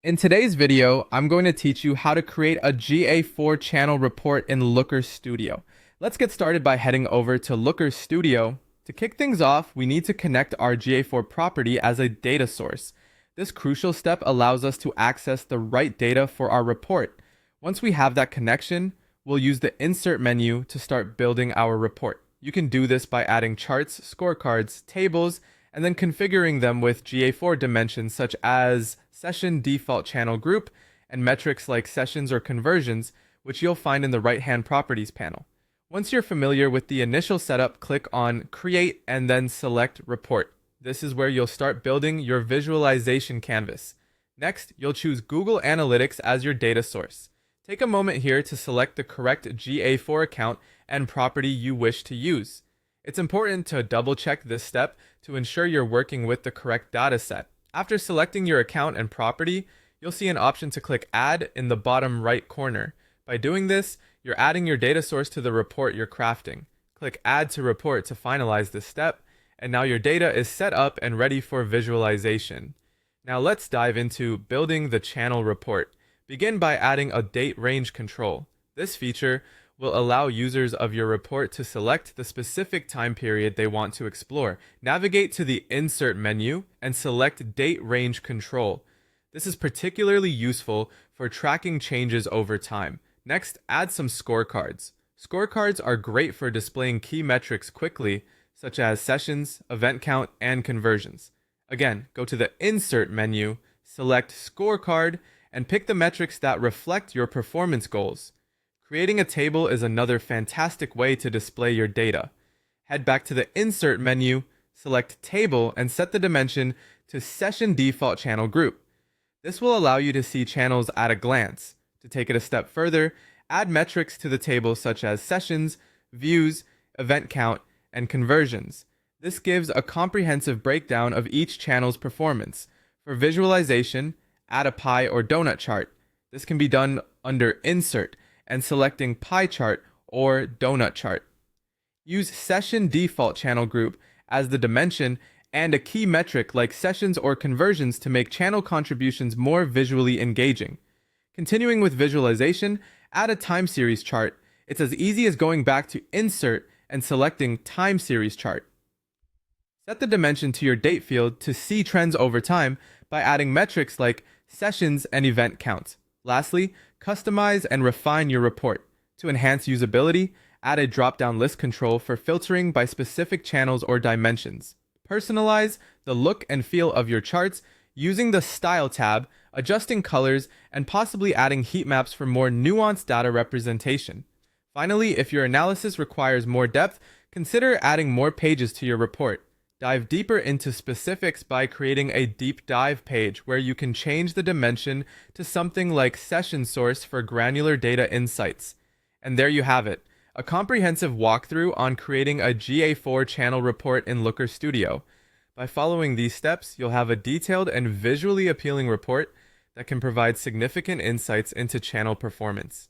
In today's video, I'm going to teach you how to create a GA4 channel report in Looker Studio. Let's get started by heading over to Looker Studio. To kick things off, we need to connect our GA4 property as a data source. This crucial step allows us to access the right data for our report. Once we have that connection, we'll use the Insert menu to start building our report. You can do this by adding charts, scorecards, tables, and then configuring them with GA4 dimensions such as session default channel group and metrics like sessions or conversions, which you'll find in the right-hand properties panel. Once you're familiar with the initial setup, click on Create and then select Report. This is where you'll start building your visualization canvas. Next, you'll choose Google Analytics as your data source. Take a moment here to select the correct GA4 account and property you wish to use. It's important to double-check this step to ensure you're working with the correct dataset. After selecting your account and property, you'll see an option to click Add in the bottom right corner. By doing this, you're adding your data source to the report you're crafting. Click Add to Report to finalize this step, and now your data is set up and ready for visualization. Now let's dive into building the channel report. Begin by adding a date range control. This feature will allow users of your report to select the specific time period they want to explore. Navigate to the Insert menu and select Date Range Control. This is particularly useful for tracking changes over time. Next, add some scorecards. Scorecards are great for displaying key metrics quickly, such as sessions, event count, and conversions. Again, go to the Insert menu, select Scorecard, and pick the metrics that reflect your performance goals. Creating a table is another fantastic way to display your data. Head back to the Insert menu, select Table, and set the dimension to Session Default Channel Group. This will allow you to see channels at a glance. To take it a step further, add metrics to the table such as sessions, views, event count, and conversions. This gives a comprehensive breakdown of each channel's performance. For visualization, add a pie or donut chart. This can be done under Insert and selecting pie chart or donut chart. Use session default channel group as the dimension and a key metric like sessions or conversions to make channel contributions more visually engaging. Continuing with visualization, add a time series chart. It's as easy as going back to Insert and selecting Time Series Chart. Set the dimension to your date field to see trends over time by adding metrics like sessions and event count. Lastly, customize and refine your report. To enhance usability, add a drop-down list control for filtering by specific channels or dimensions. Personalize the look and feel of your charts using the Style tab, adjusting colors, and possibly adding heat maps for more nuanced data representation. Finally, if your analysis requires more depth, consider adding more pages to your report. Dive deeper into specifics by creating a deep dive page where you can change the dimension to something like session source for granular data insights. And there you have it, a comprehensive walkthrough on creating a GA4 channel report in Looker Studio. By following these steps, you'll have a detailed and visually appealing report that can provide significant insights into channel performance.